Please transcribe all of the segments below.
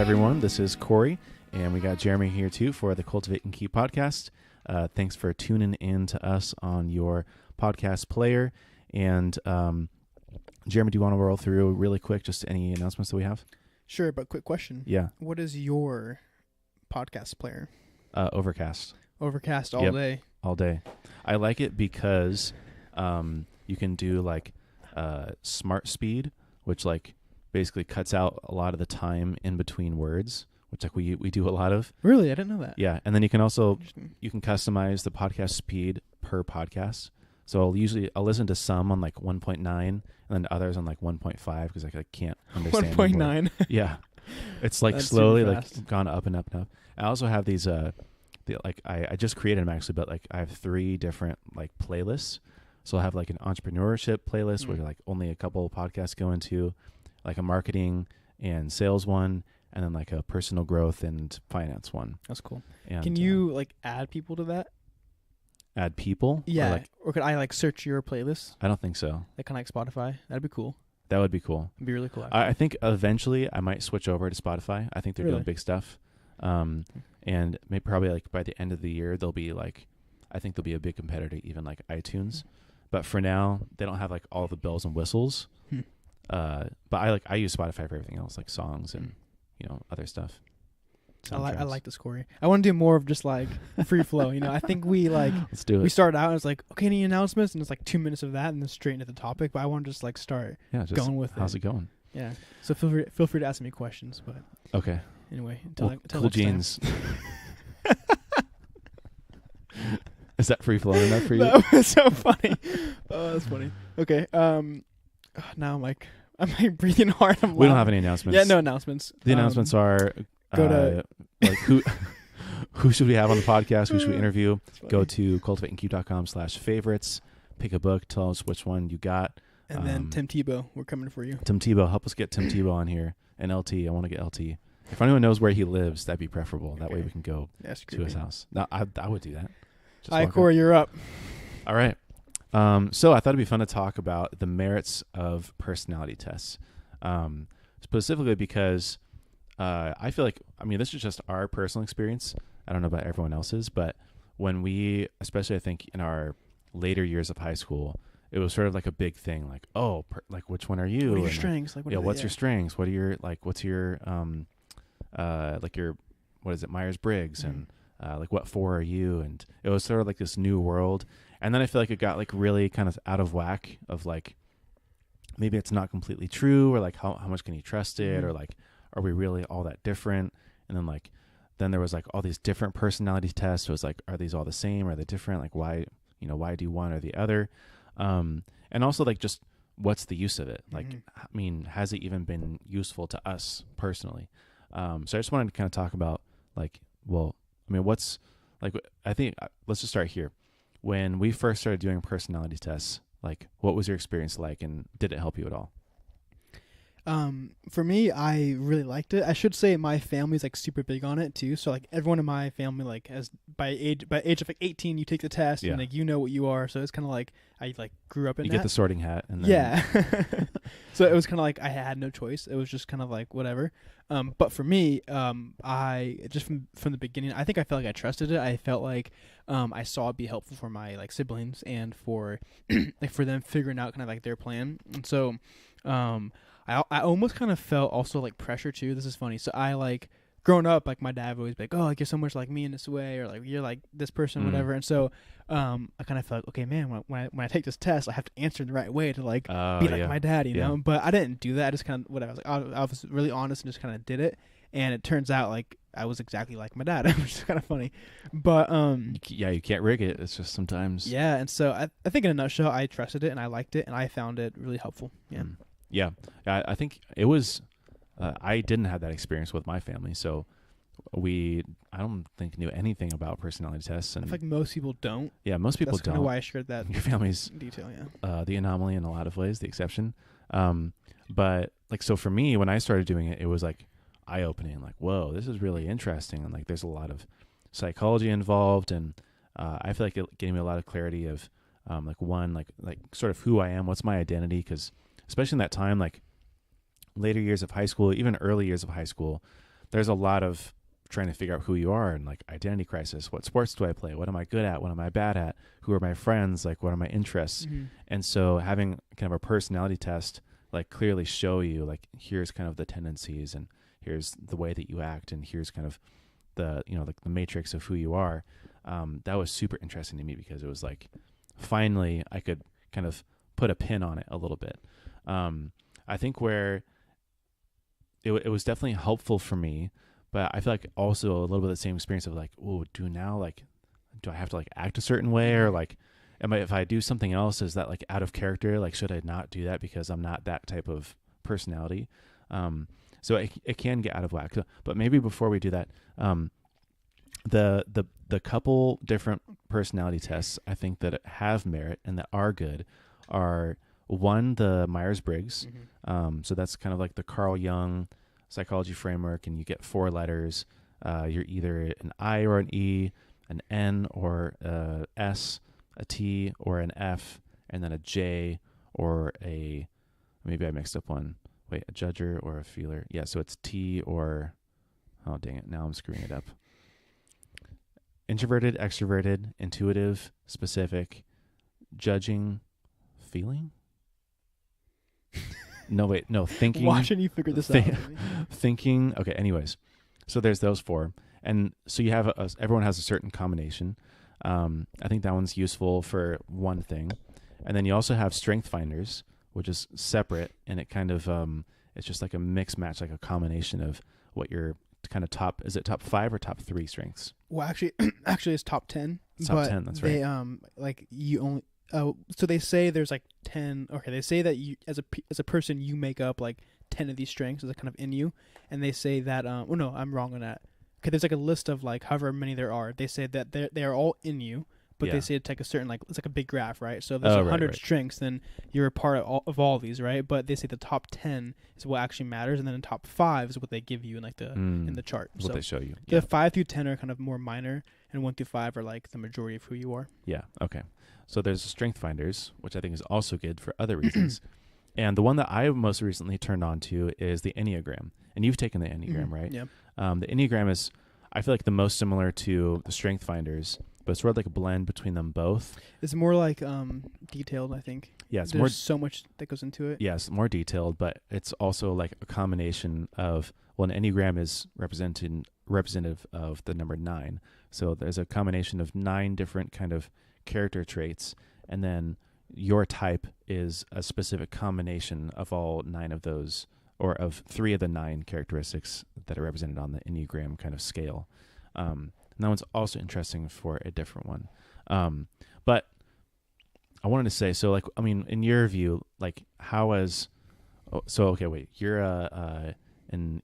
everyone? This is Corey, and we got Jeremy here too for the Cultivate and Keep podcast. Thanks for tuning in to us on your podcast player. And Jeremy, do you want to roll through really quick just any announcements that we have? Sure, but quick question. Yeah. What is your podcast player? Overcast. Overcast all day. All day. I like it because you can do like smart speed, which like basically cuts out a lot of the time in between words, which like we do a lot of. Really? I didn't know that. Yeah. And then you can also, you can customize the podcast speed per podcast. So I'll listen to some on like 1.9 and then others on like 1.5 because I can't understand 1.9. Yeah. It's like That's slowly super like fast. gone up and up and up. I also have these I just created them actually, but like I have 3 different like playlists. So I'll have like an entrepreneurship playlist where like only a couple of podcasts go into, like a marketing and sales one, and then like a personal growth and finance one. That's cool. And, Can you like add people to that? add people? Yeah. Or, Or could I like search your playlist? I don't think so. Like kind of like Spotify? That'd be cool. That would be cool. It'd be really cool. I think eventually I might switch over to Spotify. I think they're Really? doing big stuff. And maybe probably like by the end of the year, I think they'll be a big competitor to even like iTunes. But for now, they don't have like all the bells and whistles. But I use Spotify for everything else, like songs and other stuff. I like this, Corey. I want to do more of just like free flow. I think we like Let's do it. we started out and it's like, okay, any announcements, and it's like 2 minutes of that and then straight into the topic. But I want to just like start going with how's it going? Yeah. So feel free to ask me questions. But Okay. anyway, until Cool next time. jeans. Is that free flowing enough for you? That was so funny. Oh, that's funny. Okay. Now I'm like breathing hard. We don't have any announcements. Yeah, no announcements. The announcements are go to like who should we have on the podcast? Who should we interview? Go to cultivateandkeep.com/favorites. Pick a book. Tell us which one you got. And then Tim Tebow, we're coming for you. Tim Tebow, help us get Tim Tebow on here. And LT, I want to get LT. If anyone knows where he lives, that'd be preferable. That way we can go to his house. No, I would do that. All right, Corey, you're up. All right. So I thought it'd be fun to talk about the merits of personality tests, specifically because I feel like, this is just our personal experience. I don't know about everyone else's, but when we, especially I think in our later years of high school, it was sort of like a big thing, like, like which one are you? What are your and strengths? Like, what's your strengths? What are your what's your like your what is it, Myers-Briggs, and like what 4 are you? And it was sort of like this new world. And then I feel like it got like really kind of out of whack of like maybe it's not completely true, or like how much can you trust it, or like are we really all that different? And then there was like all these different personality tests. So it was like, are these all the same? Are they different? Like why do one or the other? And also like just what's the use of it? Like, has it even been useful to us personally? So I just wanted to kind of talk about like, what's like, I think let's just start here. When we first started doing personality tests, like what was your experience like, and did it help you at all? For me, I really liked it. I should say my family's like super big on it too. So like everyone in my family like has by age of like 18, you take the test and like what you are. So it's kind of like I like grew up in you that. Get the sorting hat and then So it was kind of like I had no choice. It was just kind of like whatever. But for me, I just from the beginning, I think I felt like I trusted it. I felt like I saw it be helpful for my like siblings and for like for them figuring out kind of like their plan. And so I almost kind of felt also like pressure too. This is funny. So I like growing up, like my dad would always be like, oh, like you're so much like me in this way, or like you're like this person, whatever. And so I kind of felt like, okay, man, when I take this test, I have to answer in the right way to like be like my dad, you know. But I didn't do that. I just kind of I was like, I was really honest and just kind of did it. And it turns out like I was exactly like my dad, which is kind of funny. But you can't rig it. It's just sometimes. Yeah, and so I think in a nutshell, I trusted it and I liked it and I found it really helpful. Yeah. Yeah, I think it was. I didn't have that experience with my family, so I don't think knew anything about personality tests. And I feel like most people don't. Yeah, most people That's don't. That's kind of why I shared that. Your family's detail, yeah. The anomaly in a lot of ways, the exception. But like, so for me, when I started doing it, it was like eye-opening. Like, whoa, this is really interesting, and like, there's a lot of psychology involved, and I feel like it gave me a lot of clarity of like sort of who I am, what's my identity, because especially in that time, like later years of high school, even early years of high school, there's a lot of trying to figure out who you are and like identity crisis. What sports do I play? What am I good at? What am I bad at? Who are my friends? Like, what are my interests? And so having kind of a personality test, like clearly show you like, here's kind of the tendencies and here's the way that you act. And here's kind of the, you know, like the matrix of who you are. That was super interesting to me because it was like, finally I could kind of put a pin on it a little bit. I think where it was definitely helpful for me, but I feel like also a little bit of the same experience of like, oh, do I have to like act a certain way, or like, if I do something else, is that like out of character? Like, should I not do that because I'm not that type of personality? So it can get out of whack. But maybe before we do that, the couple different personality tests I think that have merit and that are good are, one, the Myers-Briggs. So that's kind of like the Carl Jung psychology framework, and you get 4 letters. You're either an I or an E, an N or a S, a T or an F, and then a J or a, maybe I mixed up one. Wait, a judger or a feeler. Yeah, so it's T or, oh dang it, now I'm screwing it up. Introverted, extroverted, intuitive, specific, judging, feeling? No, wait, no, thinking. Watching you figure this out. Thinking. Okay, anyways. So there's those 4. And so you have, everyone has a certain combination. I think that one's useful for one thing. And then you also have strength finders, which is separate. And it kind of, it's just like a mix match, like a combination of what your kind of top, is it top 5 or top 3 strengths? Well, actually it's top 10. Top 10, that's right. They, like you only, so they say there's like 10. Okay, they say that you as a person you make up like 10 of these strengths is kind of in you, and they say that oh no, I'm wrong on that. Okay, there's like a list of like however many there are. They say that they are all in you, but they say it's like a certain, like it's like a big graph, right? So if there's 100 strengths, then you're a part of all of these, right? But they say the top 10 is what actually matters, and then the top 5 is what they give you in like the in the chart. What they show you. The 5 through 10 are kind of more minor, and 1 through 5 are like the majority of who you are. Yeah. Okay. So there's strength finders, which I think is also good for other reasons. And the one that I most recently turned on to is the Enneagram. And you've taken the Enneagram, right? Yeah. The Enneagram is, I feel like, the most similar to the strength finders, but it's sort of like a blend between them both. It's more like detailed, I think. Yeah, it's There's so much that goes into it. Yes, more detailed, but it's also like a combination of, well, an Enneagram is representative of the number 9. So there's a combination of 9 different kind of character traits, and then your type is a specific combination of all 9 of those, or of 3 of the 9 characteristics that are represented on the Enneagram kind of scale. And that one's also interesting for a different one. But I wanted to say, so like, I mean, in your view, like okay, wait, you're an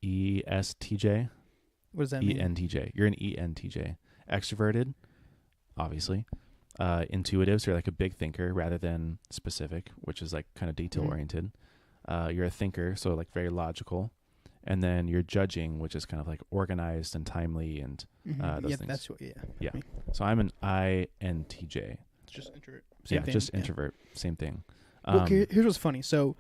ESTJ? What does that mean? ENTJ. You're an ENTJ. Extroverted, obviously. Intuitive, so you're like a big thinker rather than specific, which is like kind of detail oriented. You're a thinker, so like very logical. And then you're judging, which is kind of like organized and timely and those things. That's what, yeah. So I'm an INTJ. It's just introvert. Same thing. Just introvert. Same thing. Okay, here's what's funny. So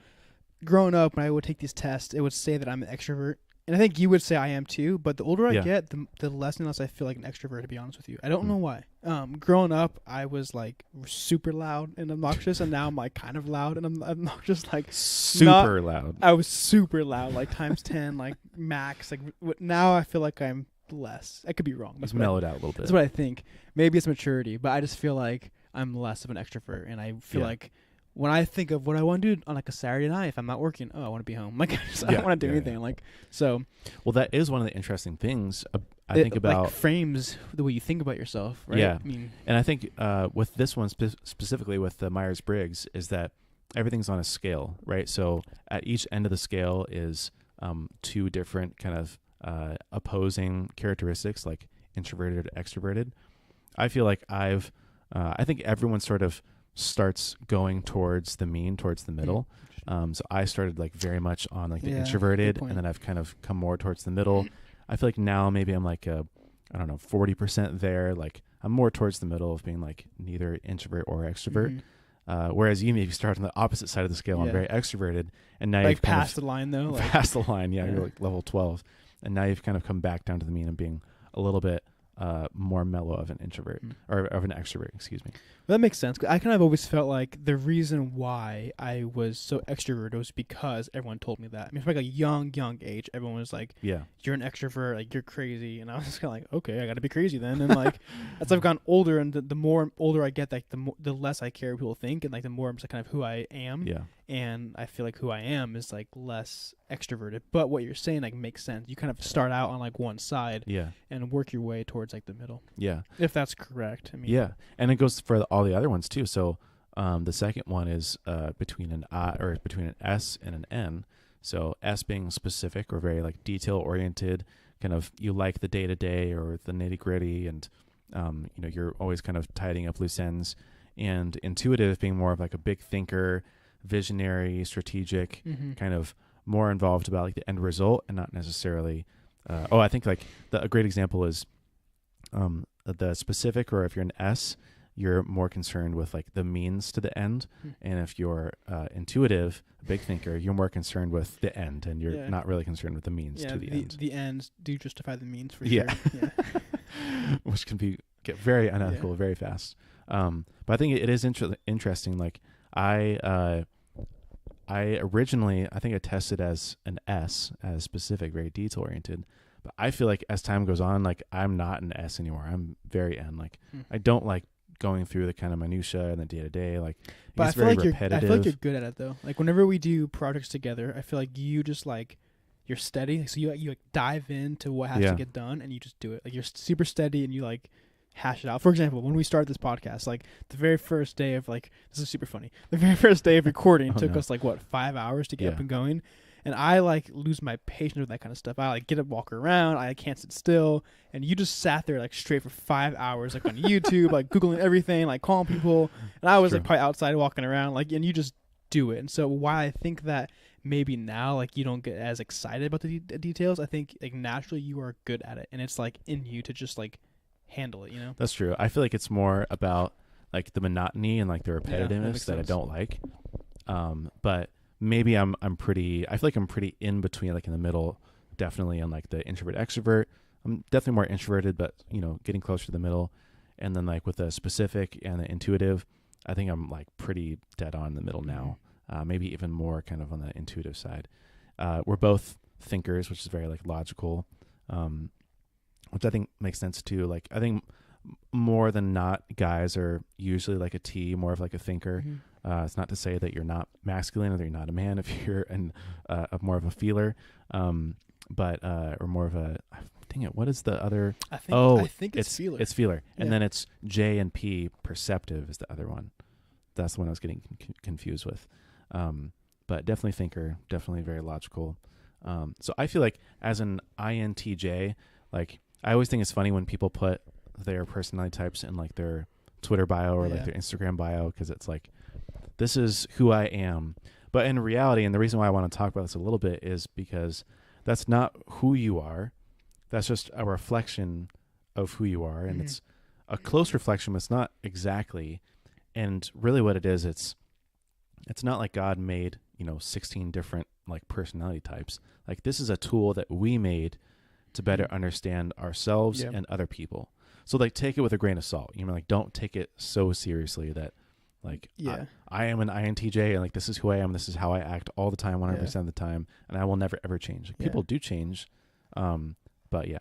growing up, when I would take these tests, it would say that I'm an extrovert. And I think you would say I am too, but the older I get, the less and less I feel like an extrovert, to be honest with you. I don't know why. Growing up, I was like super loud and obnoxious, and now I'm like kind of loud and I'm obnoxious, like super loud. I was super loud, like times 10, like max. Like now I feel like I'm less. I could be wrong. It's mellowed out a little bit. That's what I think. Maybe it's maturity, but I just feel like I'm less of an extrovert, and I feel like when I think of what I want to do on like a Saturday night, if I'm not working, I want to be home. Like I don't want to do anything. Like so. Well, that is one of the interesting things I think about. Like frames the way you think about yourself, right? Yeah, and I think with this one specifically with the Myers-Briggs is that everything's on a scale, right? So at each end of the scale is 2 different kind of opposing characteristics, like introverted or extroverted. I feel like I think everyone sort of starts going towards the mean, towards the middle. So I started like very much on like the introverted, and then I've kind of come more towards the middle. I feel like now maybe I'm like I don't know, 40% there. Like I'm more towards the middle of being like neither introvert or extrovert. Whereas you maybe start on the opposite side of the scale. I'm very extroverted, and now like you've past the line though. Past the line, you're like level 12. and now you've kind of come back down to the mean and being a little bit more mellow of an introvert or of an extrovert, excuse me. Well, that makes sense. I kind of always felt like the reason why I was so extroverted was because everyone told me that. I mean, from like a young age, everyone was like, Yeah. you're an extrovert, like you're crazy. And I was just kind of like, okay, I got to be crazy then. And like, as I've gotten older and the more older I get, like the less I care what people think, and like the more I'm just kind of who I am. Yeah. And I feel like who I am is like less extroverted. But what you're saying like makes sense. You kind of start out on like one side and work your way towards like the middle. Yeah. If that's correct. I mean, yeah. And it goes for all the other ones too. So the second one is between an I or between an S and an N. So S being specific or very like detail oriented, kind of you like the day to day or the nitty gritty, and you know, you're always kind of tidying up loose ends. And intuitive being more of like a big thinker, visionary, strategic, kind of more involved about like the end result and not necessarily I think like a great example is the specific, or if you're an S, you're more concerned with like the means to the end, and if you're intuitive, a big thinker, you're more concerned with the end, and you're not really concerned with the means to the end. The ends do justify the means for sure. Which can get very unethical very fast. But I think it is interesting. Like I originally, I think I tested as an S, as specific, very detail oriented. But I feel like as time goes on, like I'm not an S anymore. I'm very N. Like I don't like going through the kind of minutia and the day to day. Like, but it's very repetitive. I feel like you're good at it though. Like whenever we do projects together, I feel like you just like you're steady. So you like dive into what has to get done, and you just do it. Like you're super steady, and you like hash it out. For example, when we started this podcast, like the very first day of like, this is super funny. The very first day of recording took us like 5 hours to get up and going. And I like lose my patience with that kind of stuff. I like get up, walk around. I can't sit still. And you just sat there like straight for 5 hours, like on YouTube, like Googling everything, like calling people. And I was like probably outside walking around, like, and you just do it. And so why I think that maybe now like you don't get as excited about the details, I think like naturally you are good at it. And it's like in you to just like handle it, you know? That's true. I feel like it's more about like the monotony and like the repetitiveness that I don't like. But maybe I feel like I'm pretty in between, like in the middle, definitely on like the introvert extrovert. I'm definitely more introverted, but you know, getting closer to the middle. And then like with the specific and the intuitive, I think I'm like pretty dead on in the middle now. Maybe even more kind of on the intuitive side. We're both thinkers, which is very like logical. Which I think makes sense too. Like I think more than not, guys are usually like a T, more of like a thinker. It's not to say that you're not masculine or that you're not a man if you're more of a feeler, but or more of a. Dang it! What is the other? I think it's feeler. It's feeler, and then it's J and P. Perceptive is the other one. That's the one I was getting confused with. But definitely thinker, definitely very logical. So I feel like as an INTJ, like. I always think it's funny when people put their personality types in like their Twitter bio or like their Instagram bio, because it's like, this is who I am. But in reality, and the reason why I want to talk about this a little bit is because that's not who you are. That's just a reflection of who you are. And it's a close reflection, but it's not exactly. And really what it is, it's not like God made, 16 different like personality types. Like this is a tool that we made to better understand ourselves and other people. So like take it with a grain of salt. Like don't take it so seriously that like I am an INTJ and like this is who I am, this is how I act all the time, 100% of the time, and I will never ever change. Like, people do change. But yeah.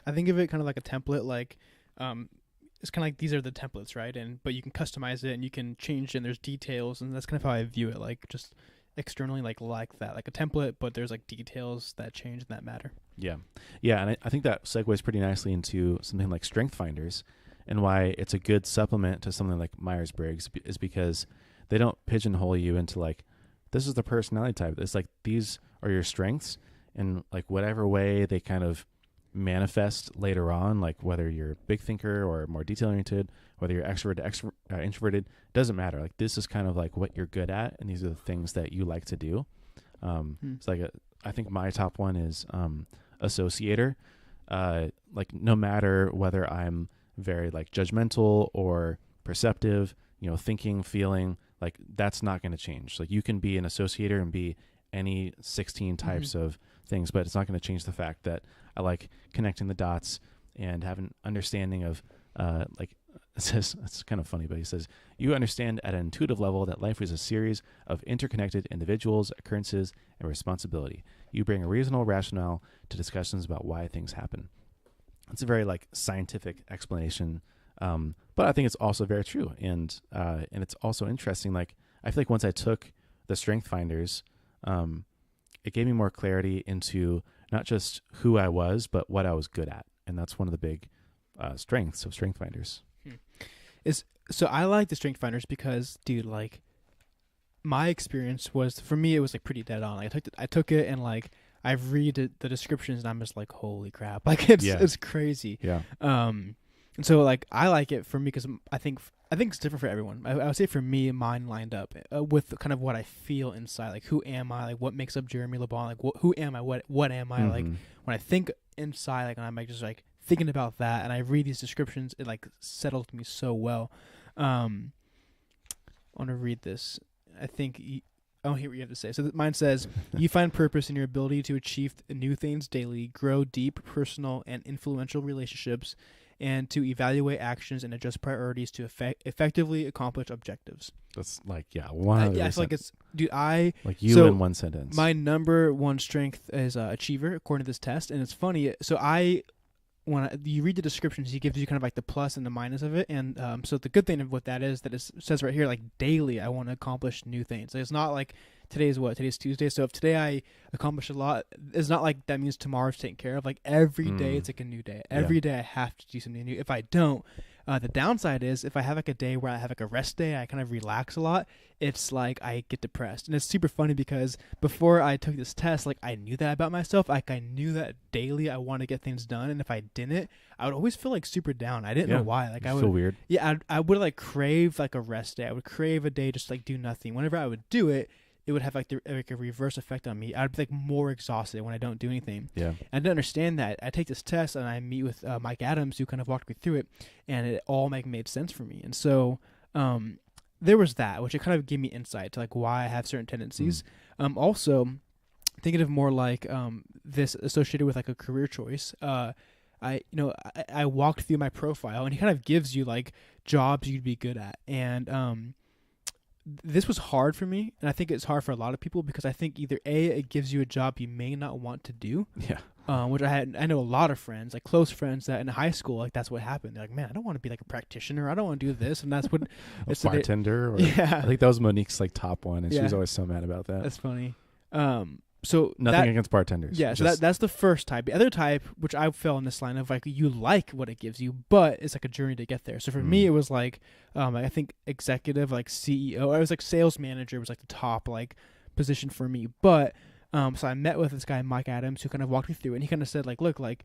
I think of it kind of like a template, like it's kind of like these are the templates, right? But you can customize it and you can change it and there's details, and that's kind of how I view it, like just externally like that, like a template, but there's like details that change and that matter. Yeah, and I think that segues pretty nicely into something like Strength Finders, and why it's a good supplement to something like Myers-Briggs is because they don't pigeonhole you into like, this is the personality type. It's like, these are your strengths, and like whatever way they kind of manifest later on, like whether you're a big thinker or more detail-oriented, whether you're extroverted, introverted, doesn't matter. Like this is kind of like what you're good at, and these are the things that you like to do. It's like I think my top one is associator. Like no matter whether I'm very like judgmental or perceptive, thinking, feeling, like that's not going to change. Like you can be an associator and be any 16 types of things, but it's not going to change the fact that I like connecting the dots and have an understanding of like it says, it's kind of funny, but he says, you understand at an intuitive level that life is a series of interconnected individuals, occurrences, and responsibility. You bring a reasonable rationale to discussions about why things happen. It's a very like scientific explanation, but I think it's also very true. And it's also interesting. Like, I feel like once I took the Strength Finders, it gave me more clarity into not just who I was, but what I was good at. And that's one of the big strengths of Strength Finders. So I like the Strength Finders because, dude, like, my experience was, for me, it was like pretty dead on. Like, I took it and like I've read the descriptions and I'm just like, holy crap, like it's crazy. Yeah. And so like I like it for me because I think it's different for everyone. I would say for me, mine lined up with kind of what I feel inside. Like, who am I? Like, what makes up Jeremy LeBon? Like, who am I? What am I? Like, when I think inside, like, I'm like just like thinking about that, and I read these descriptions, it like settles me so well. I want to read this. I think I want to hear what you have to say. So mine says, you find purpose in your ability to achieve new things daily, grow deep, personal, and influential relationships, and to evaluate actions and adjust priorities to effectively accomplish objectives. That's like, 100%. Yeah, I feel like it's, dude, like you in one sentence. My number one strength is achiever, according to this test. And it's funny. So when you read the descriptions, he gives you kind of like the plus and the minus of it. And so the good thing of what that is that it says right here, like, daily, I want to accomplish new things. Like, it's not like today's Tuesday. So if today I accomplish a lot, it's not like that means tomorrow's taken care of. Like, every day it's like a new day. Every day I have to do something new. If I don't, the downside is if I have like a day where I have like a rest day, I kind of relax a lot, it's like I get depressed. And it's super funny because before I took this test, like, I knew that about myself. Like, I knew that daily I want to get things done, and if I didn't, I would always feel like super down. I didn't know why. Like, I would feel weird. Yeah, I would like crave like a rest day. I would crave a day just like do nothing. Whenever I would do it, it would have like a reverse effect on me. I'd be like more exhausted when I don't do anything. Yeah. And I didn't understand that. I take this test and I meet with Mike Adams, who kind of walked me through it, and it all made sense for me. And so there was that, which it kind of gave me insight to like why I have certain tendencies. Also, thinking of more like this associated with like a career choice. I walked through my profile, and he kind of gives you like jobs you'd be good at, and this was hard for me, and I think it's hard for a lot of people because I think either A, it gives you a job you may not want to do, which I know a lot of friends, like close friends, that in high school, like, that's what happened. They're like, man, I don't want to be like a practitioner, I don't want to do this, and that's what a bartender. I think that was Monique's like top one, and she was always so mad about that. That's funny. So nothing against bartenders. Yeah, so that's the first type. The other type, which I fell in this line of, like, you like what it gives you, but it's like a journey to get there. So for me, it was like, I think executive, like CEO. I was like sales manager was like the top like position for me. But so I met with this guy, Mike Adams, who kind of walked me through it, and he kind of said, like, look, like,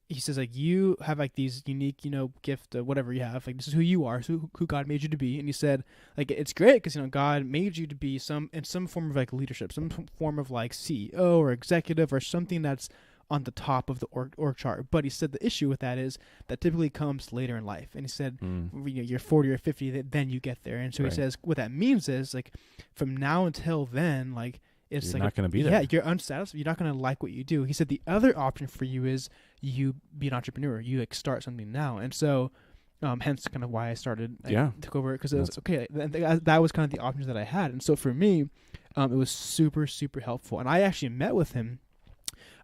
he says, like, you have like these unique, gift, whatever you have, like, this is who you are, so who God made you to be. And he said, like, it's great because God made you to be in some form of like leadership, some form of like CEO or executive or something that's on the top of the org chart. But he said the issue with that is that typically comes later in life. And he said, you're 40 or 50, then you get there. And so he says, what that means is, like, from now until then, like, it's you're like not going to be there. Yeah, you're unsatisfied. You're not going to like what you do. He said the other option for you is you be an entrepreneur. You like start something now. And so, hence kind of why I started. Took over because it was okay. That was kind of the options that I had. And so for me, it was super, super helpful. And I actually met with him.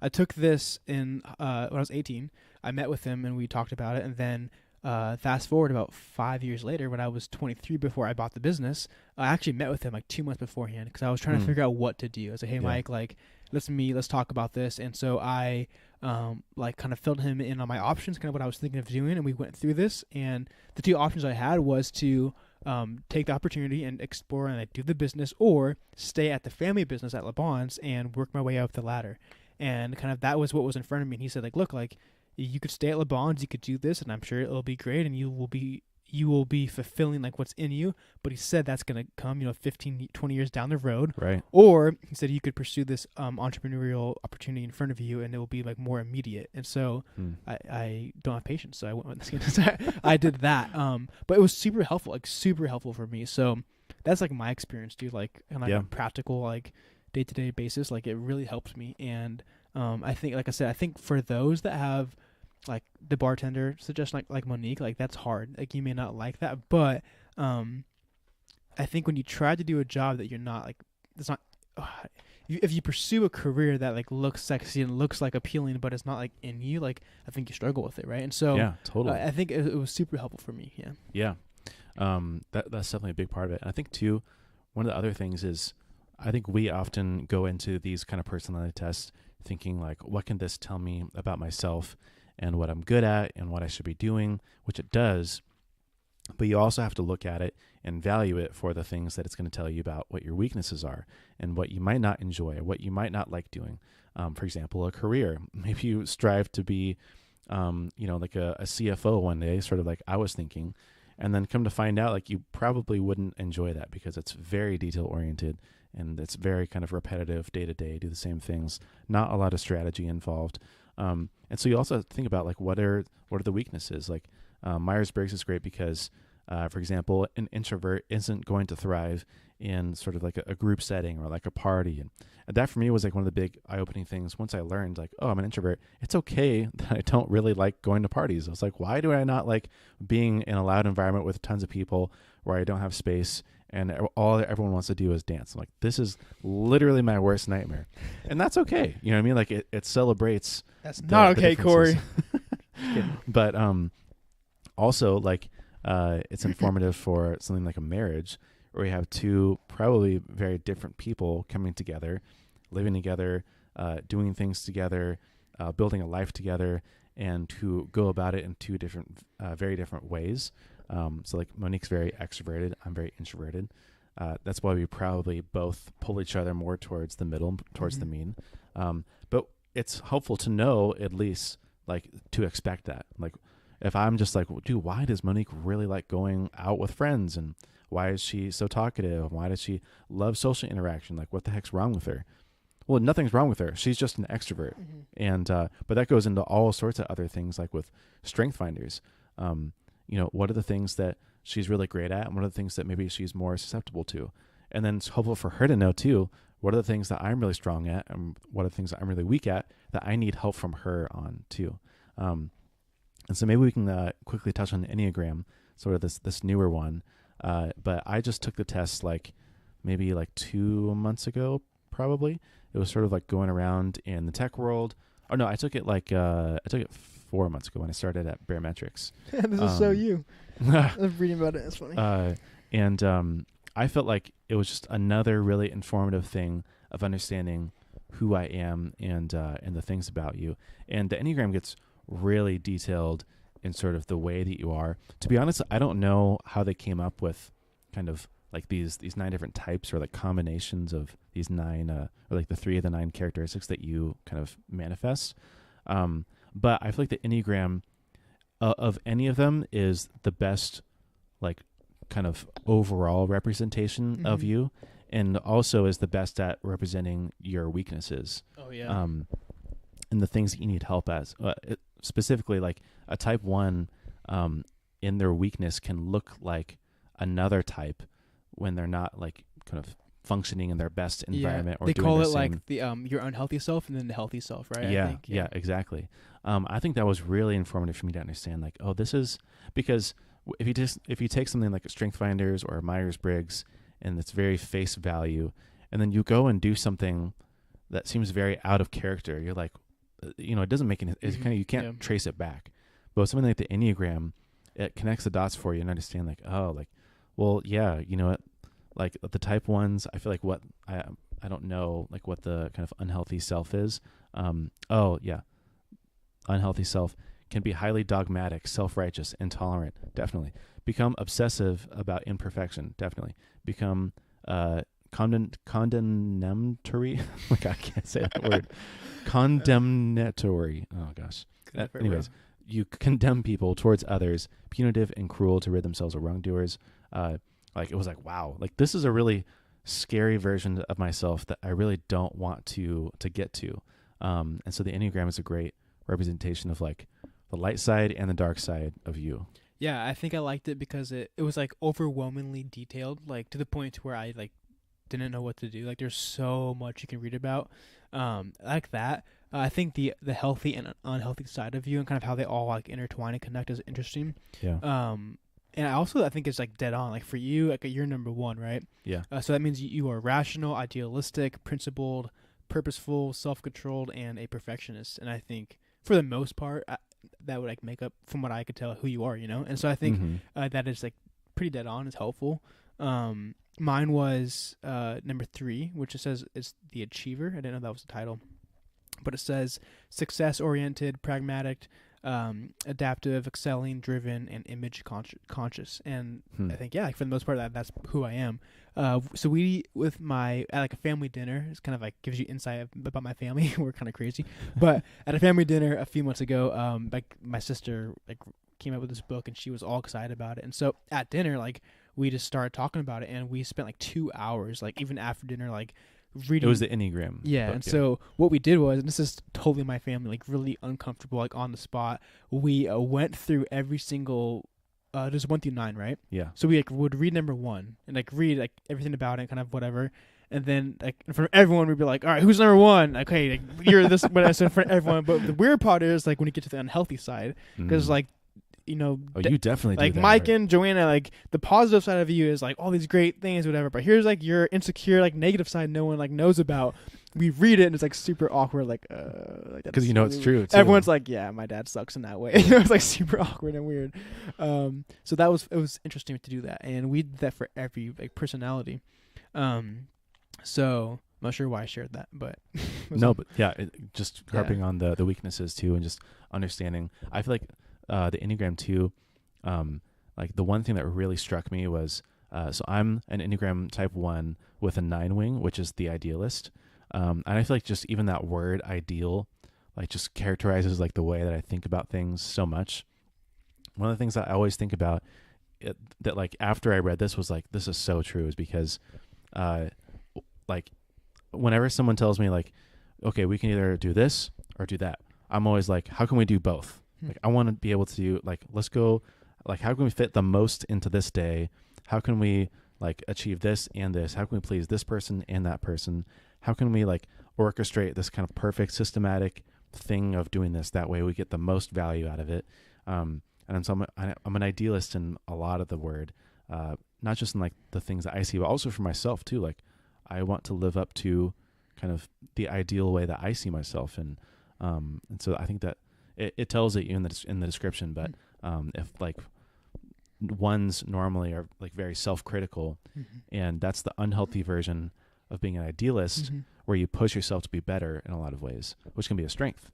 I took this in when I was 18. I met with him and we talked about it. And then fast forward about 5 years later, when I was 23, before I bought the business, I actually met with him like 2 months beforehand because I was trying to figure out what to do. I was like, hey, Mike, like, let's talk about this. And so I like kind of filled him in on my options, kind of what I was thinking of doing, and we went through this. And the two options I had was to take the opportunity and explore and do the business, or stay at the family business at LeBon's and work my way up the ladder. And kind of that was what was in front of me. And he said, like, look, like, you could stay at LeBon's, you could do this, and I'm sure it'll be great, and you will be fulfilling like what's in you. But he said that's going to come, 15, 20 years down the road. Right. Or he said you could pursue this entrepreneurial opportunity in front of you, and it will be like more immediate. And so I don't have patience, so I went with this. I did that. But it was super helpful for me. So that's like my experience, dude. Like on like a practical, like day-to-day basis, like it really helped me. And I think, like I said, I think for those that have, like the bartender suggestion, like Monique, like that's hard. Like you may not like that, but I think when you try to do a job that you're not like, it's not. If you pursue a career that like looks sexy and looks like appealing, but it's not like in you, like I think you struggle with it, right? And so Yeah, totally. I think it was super helpful for me. Yeah. Yeah. That's definitely a big part of it. And I think too, one of the other things is, I think we often go into these kind of personality tests thinking like, what can this tell me about myself and what I'm good at and what I should be doing, which it does. But you also have to look at it and value it for the things that it's going to tell you about what your weaknesses are and what you might not enjoy, what you might not like doing. For example, a career. Maybe you strive to be, like a CFO one day, sort of like I was thinking, and then come to find out like you probably wouldn't enjoy that because it's very detail oriented and it's very kind of repetitive day to day, do the same things, not a lot of strategy involved. And so you also have to think about like what are the weaknesses. Like Myers-Briggs is great because, for example, an introvert isn't going to thrive in sort of like a group setting or like a party. And that for me was like one of the big eye-opening things once I learned like, oh, I'm an introvert. It's okay that I don't really like going to parties. I was like, why do I not like being in a loud environment with tons of people where I don't have space and all everyone wants to do is dance? I'm like, this is literally my worst nightmare. And that's okay. You know what I mean? Like it celebrates. That's not okay, Corey. But also like it's informative for something like a marriage where you have two probably very different people coming together, living together, doing things together, building a life together, and to go about it in two different, very different ways. So like Monique's very extroverted, I'm very introverted. That's why we probably both pull each other more towards the middle, towards the mean. But it's helpful to know at least like to expect that. Like if I'm just like, dude, why does Monique really like going out with friends? And why is she so talkative? Why does she love social interaction? Like what the heck's wrong with her? Well, nothing's wrong with her. She's just an extrovert. And, but that goes into all sorts of other things like with strength finders. What are the things that she's really great at? And what are the things that maybe she's more susceptible to? And then it's helpful for her to know too, what are the things that I'm really strong at? And what are the things that I'm really weak at that I need help from her on too? And so maybe we can quickly touch on the Enneagram, sort of this newer one. But I just took the test maybe 2 months ago, probably. It was sort of like going around in the tech world. Oh no, I took it 4 months ago when I started at Barometrics. This is so you. I was reading about it. It's funny. And I felt like it was just another really informative thing of understanding who I am and the things about you. And the Enneagram gets really detailed in sort of the way that you are. To be honest, I don't know how they came up with kind of like these 9 different types or like combinations of these 9 or like the 3 of the 9 characteristics that you kind of manifest. But I feel like the Enneagram of any of them is the best like kind of overall representation of you, and also is the best at representing your weaknesses. Oh yeah. And the things that you need help as. Specifically, like a type 1 in their weakness can look like another type when they're not like kind of functioning in their best environment. Or they doing call the it same. like the your unhealthy self and then the healthy self, right? Yeah, I think. yeah, exactly. I think that was really informative for me to understand. Like, oh, this is because if you take something like a Strength Finders or a Myers-Briggs and it's very face value, and then you go and do something that seems very out of character, you're like, it doesn't make any. It's kind of you can't trace it back. But with something like the Enneagram, it connects the dots for you and understand like, oh, like, well, yeah, you know what, like the type 1s, I feel like what I don't know like what the kind of unhealthy self is. Oh yeah, unhealthy self can be highly dogmatic, self-righteous, intolerant. Definitely become obsessive about imperfection. Definitely become condemnatory. Like I can't say that word. Condemnatory. Oh gosh. Anyways, you condemn people towards others, punitive and cruel to rid themselves of wrongdoers. Like it was like, wow, like this is a really scary version of myself that I really don't want to get to. And so the Enneagram is a great representation of like the light side and the dark side of you. Yeah, I think I liked it because it was like overwhelmingly detailed, like to the point to where I like didn't know what to do. Like there's so much you can read about like that. I think the healthy and unhealthy side of you and kind of how they all like intertwine and connect is interesting. Yeah. And I think it's like dead on. Like for you, like you're number one, right? Yeah. So that means you are rational, idealistic, principled, purposeful, self-controlled, and a perfectionist. And I think for the most part, that would like make up, from what I could tell, who you are, you know. And so I think that is like pretty dead on. It's helpful. Mine was number 3, which it says is the achiever. I didn't know that was the title, but it says success-oriented, pragmatic, adaptive, excelling, driven, and image conscious. And I think, yeah, like for the most part, that's who I am. So we, with at like a family dinner, it's kind of like gives you insight about my family. We're kind of crazy, but at a family dinner a few months ago, like my sister like came up with this book and she was all excited about it. And so at dinner, like we just started talking about it, and we spent like 2 hours, like even after dinner, like reading. It was the Enneagram. Yeah, and so what we did was, and this is totally my family, like really uncomfortable, like on the spot. We went through every single, there's 1 through 9, right? Yeah. So we like would read number 1 and like read like everything about it, kind of whatever, and then like in front of everyone we'd be like, all right, who's number 1? Okay, like, you're this. But I said in front of everyone. But the weird part is like when you get to the unhealthy side, because like, you know, you definitely like do that, Mike right? and Joanna, like the positive side of you is like all these great things, whatever. But here's like your insecure, like negative side, no one like knows about. We read it and it's like super awkward, like because you know it's true. Too. Everyone's like, yeah, my dad sucks in that way. It's like super awkward and weird. So it was interesting to do that, and we did that for every like personality. So I'm not sure why I shared that, but no, but yeah, just harping on the weaknesses too, and just understanding. I feel like the Enneagram too, like the one thing that really struck me was, so I'm an Enneagram type 1 with a 9 wing, which is the idealist. And I feel like just even that word ideal, like just characterizes like the way that I think about things so much. One of the things that I always think about that like after I read this was like, this is so true, is because, like whenever someone tells me like, okay, we can either do this or do that, I'm always like, how can we do both? Like, I want to be able to do, like, let's go, like, how can we fit the most into this day? How can we, like, achieve this and this? How can we please this person and that person? How can we, like, orchestrate this kind of perfect systematic thing of doing this? That way we get the most value out of it. And so I'm an idealist in a lot of the word, not just in, like, the things that I see, but also for myself, too. Like, I want to live up to kind of the ideal way that I see myself. And so I think that it tells it in the description, but if like ones normally are like very self-critical, and that's the unhealthy version of being an idealist, where you push yourself to be better in a lot of ways, which can be a strength.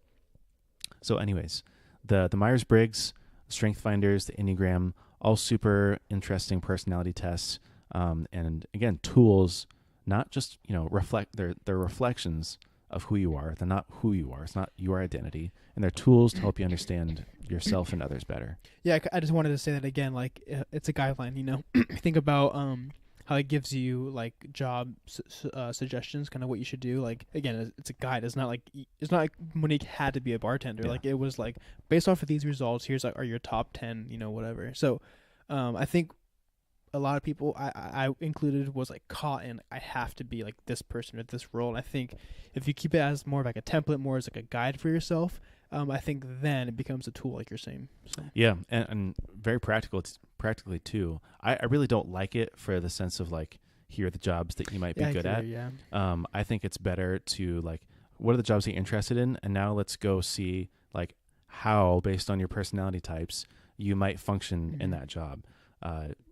So anyways, the Myers-Briggs, Strength Finders, the Enneagram, all super interesting personality tests, and again, tools, not just, you know, they're reflections of who you are. They're not who you are. It's not your identity. And they're tools to help you understand yourself and others better. Yeah, I just wanted to say that again. Like, it's a guideline, you know. Think about how it gives you like job suggestions, kind of what you should do. Like, again, it's a guide. It's not like Monique had to be a bartender. Yeah. Like, it was like based off of these results, here's like are your top 10, you know, whatever. So I think a lot of people, I included, was like caught in, I have to be like this person or this role. And I think if you keep it as more of like a template, more as like a guide for yourself, I think then it becomes a tool, like you're saying. So. Yeah, and very practically too. I really don't like it for the sense of like, here are the jobs that you might be good at. Yeah. I think it's better to like, what are the jobs that you're interested in? And now let's go see like how, based on your personality types, you might function in that job.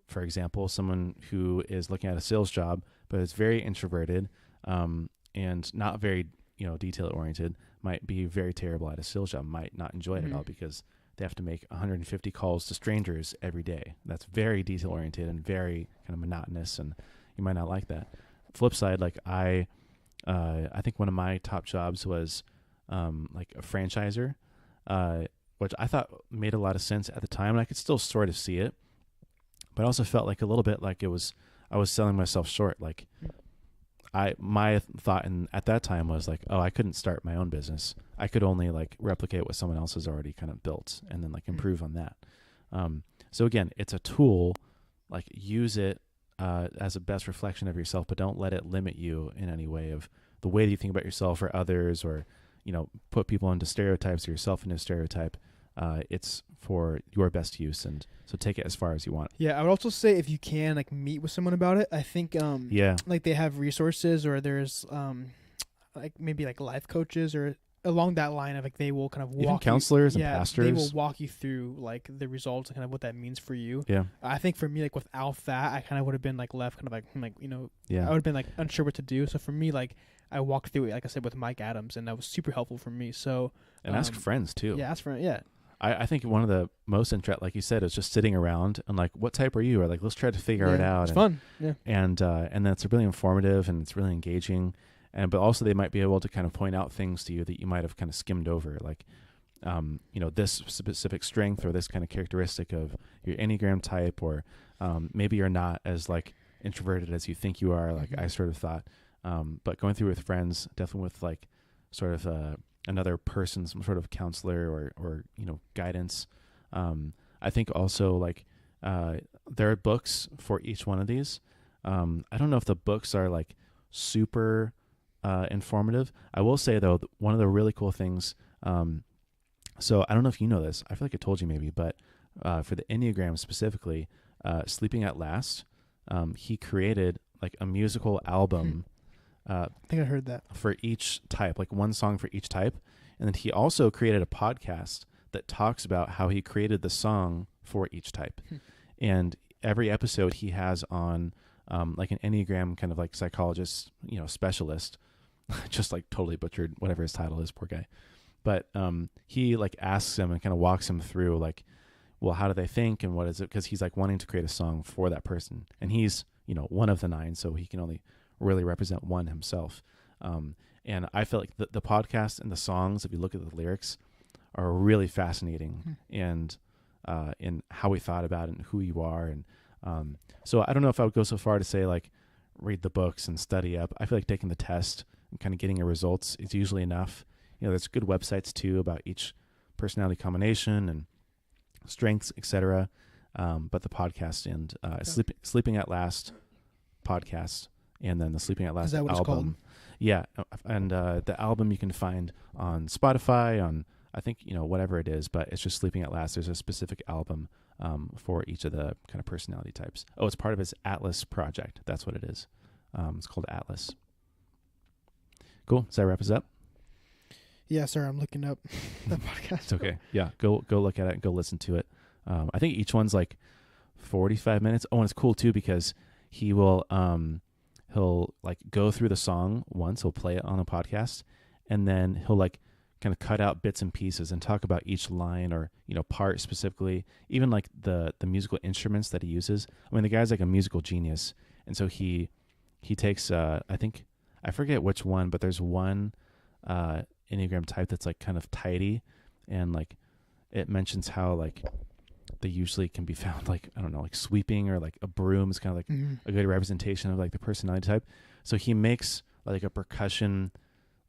For example, someone who is looking at a sales job, but is very introverted and not very, you know, detail oriented, might be very terrible at a sales job, might not enjoy it at all, because they have to make 150 calls to strangers every day. That's very detail oriented and very kind of monotonous, and you might not like that. Flip side, like I think one of my top jobs was like a franchisor, which I thought made a lot of sense at the time, and I could still sort of see it. But I also felt like a little bit like I was selling myself short. Like my thought at that time was like, oh, I couldn't start my own business. I could only like replicate what someone else has already kind of built and then like improve on that. So again, it's a tool. Like, use it as a best reflection of yourself, but don't let it limit you in any way of the way that you think about yourself or others, or, put people into stereotypes or yourself into a stereotype. It's for your best use, and so take it as far as you want. Yeah, I would also say if you can like meet with someone about it, I think like they have resources, or there's like maybe like life coaches or along that line of like they will kind of walk even counselors you, and yeah, pastors. they will walk you through like the results and kind of what that means for you. Yeah, I think for me, like without that, I kind of would have been like left kind of like yeah. I would have been like unsure what to do. So for me, like I walked through it, like I said, with Mike Adams, and that was super helpful for me. So And ask friends too. Yeah, ask friends. Yeah. I think one of the most like you said, is just sitting around and like, what type are you? Or like, let's try to figure it out. It's fun. Yeah. And then it's really informative and it's really engaging. But also they might be able to kind of point out things to you that you might have kind of skimmed over, like, this specific strength or this kind of characteristic of your Enneagram type, or maybe you're not as like introverted as you think you are. Like I sort of thought, but going through with friends, definitely with like sort of another person, some sort of counselor or guidance. I think also like there are books for each one of these. I don't know if the books are like super informative. I will say though, one of the really cool things, so I don't know if you know this, I feel like I told you maybe, but for the Enneagram specifically, Sleeping at Last, he created like a musical album. I think I heard that. For each type, like one song for each type. And then he also created a podcast that talks about how he created the song for each type. And every episode he has on like an Enneagram kind of like psychologist, specialist, just like totally butchered whatever his title is, poor guy. But he like asks him and kind of walks him through like, well, how do they think and what is it? Because he's like wanting to create a song for that person. And he's, one of the 9, so he can only really represent one himself. And I feel like the podcast and the songs, if you look at the lyrics, are really fascinating and in how we thought about it and who you are. And so I don't know if I would go so far to say like read the books and study up. I feel like taking the test and kind of getting your results is usually enough. There's good websites too about each personality combination and strengths, etc. But the podcast and Sleeping at Last podcast, and then the Sleeping at Last Is that what album. It's called? Yeah, and the album you can find on Spotify, on I think whatever it is, but it's just Sleeping at Last. There's a specific album for each of the kind of personality types. Oh, it's part of his Atlas project. That's what it is. It's called Atlas. Cool. Does that wrap us up? Yeah, sir. I'm looking up the podcast. It's okay. Yeah, go look at it and go listen to it. I think each one's like 45 minutes. Oh, and it's cool too because he will he'll like go through the song once. He'll play it on a podcast, and then he'll like kind of cut out bits and pieces and talk about each line or part specifically. Even like the musical instruments that he uses. I mean, the guy's like a musical genius, and so he takes I think I forget which one, but there's one Enneagram type that's like kind of tidy, and like it mentions how like they usually can be found like, I don't know, like sweeping or like a broom is kind of like a good representation of like the personality type. So he makes like a percussion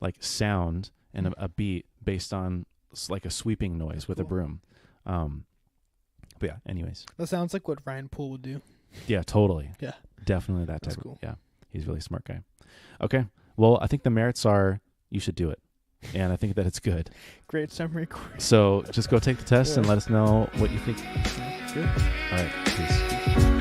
like sound and a beat based on like a sweeping noise with a broom. But yeah, anyways. That sounds like what Ryan Poole would do. Yeah, totally. Yeah. Definitely that type. That's cool. Yeah. He's a really smart guy. Okay. Well, I think the merits are you should do it. And I think that it's good. Great summary course. So just go take the test and let us know what you think. Good. All right. Peace.